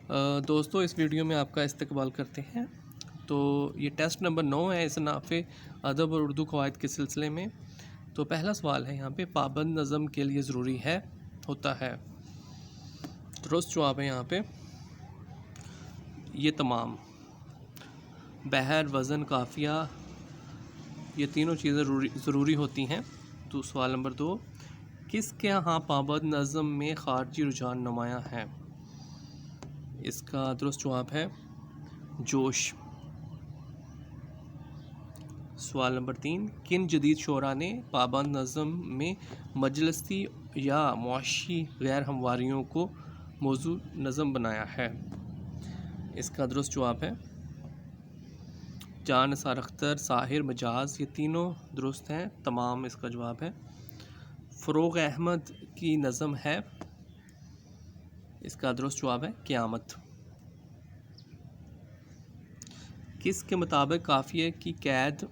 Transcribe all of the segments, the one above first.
दोस्तों, इस वीडियो में आपका इस्तकबाल करते हैं। तो ये टेस्ट नंबर 9 है इस नाफ़े अदब और उर्दू क़वाइद के सिलसिले में। तो पहला सवाल है यहाँ पे, पाबंद नज़म के लिए ज़रूरी है होता है। दुरुस्त जवाब है यहाँ पे ये तमाम। बहर, वज़न, काफ़िया, ये तीनों चीज़ें ज़रूरी होती हैं। तो सवाल नंबर 2, किसके यहाँ पाबंद नज़म में ख़ारजी रुझान नुमायाँ है? इसका दुरुस्त जवाब है जोश। सवाल नंबर 3, किन जदीद शोरा ने पाबंद नज़म में मजलिसी या मुआशी गैर हमवारियों को मौजू नज़म बनाया है? इसका दुरुस्त जवाब है जान निसार अख्तर, साहिर, मजाज, ये तीनों दुरुस्त हैं। तमाम इसका जवाब है। फ़रोग़ अहमद की नज़म है, इसका दुरुस्त जवाब है क़यामत। किसके मुताबिक काफ़िये की कैद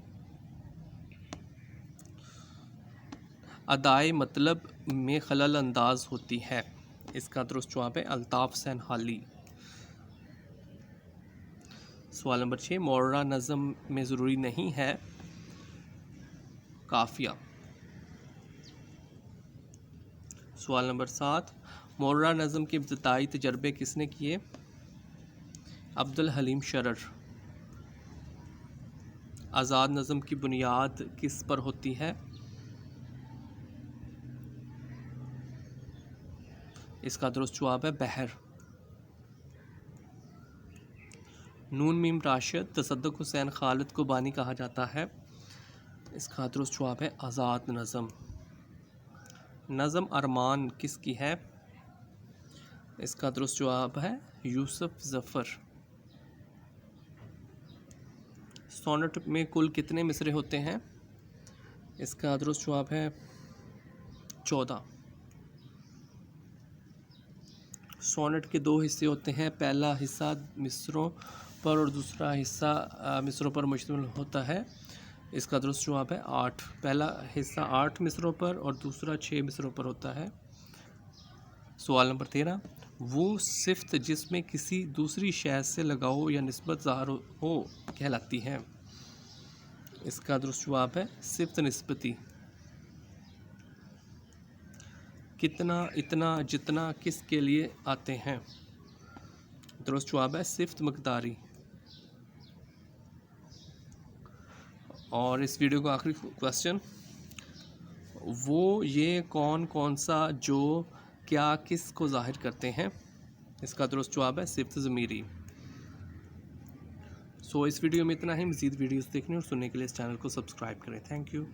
अदाए मतलब में खलल अंदाज होती है? इसका दुरुस्त जवाब है अल्ताफ़ हुसैन हाली। सवाल नंबर 6, मोर्रा नज़म में ज़रूरी नहीं है काफ़िया। सवाल नंबर 7, मोर्रा नज़म के इब्तिदाई तजर्बे किसने किए? अब्दुल हलीम शरर। आज़ाद नज़म की बुनियाद किस पर होती है? इसका दुरुस्त जवाब है बहर। नून मीम राशिद, तसद्दुक़ हुसैन खालिद को बानी कहा जाता है। इसका दुरुस्त जवाब है आज़ाद नज़म। नज़म अरमान किसकी है? इसका दुरुस्त जवाब है यूसुफ ज़फ़र। सोनेट में कुल कितने मिसरे होते हैं? इसका दुरुस्त जवाब है 14। सोनेट के 2 हिस्से होते हैं, पहला हिस्सा मिसरों पर और दूसरा हिस्सा मिसरों पर मुश्तमिल होता है। इसका दुरुस्त जवाब है 8। पहला हिस्सा 8 मिसरों पर और दूसरा 6 मिसरों पर होता है। सवाल नंबर 13, वो सिफ्त जिसमें किसी दूसरी शय से लगाव या निस्बत ज़ाहिर हो कहलाती है? इसका दुरुस्त जवाब है सिफ्त निस्बती। कितना, इतना, जितना किसके लिए आते हैं? दुरुस्त जवाब है सिफ्त मकदारी। और इस वीडियो का आखिरी क्वेश्चन, वो ये कौन कौन सा जो क्या किस को ज़ाहिर करते हैं? इसका दुरुस्त जवाब है सिफ्त ज़मीरी। इस वीडियो में इतना ही। मज़ीद वीडियोस देखने और सुनने के लिए इस चैनल को सब्सक्राइब करें। Thank you.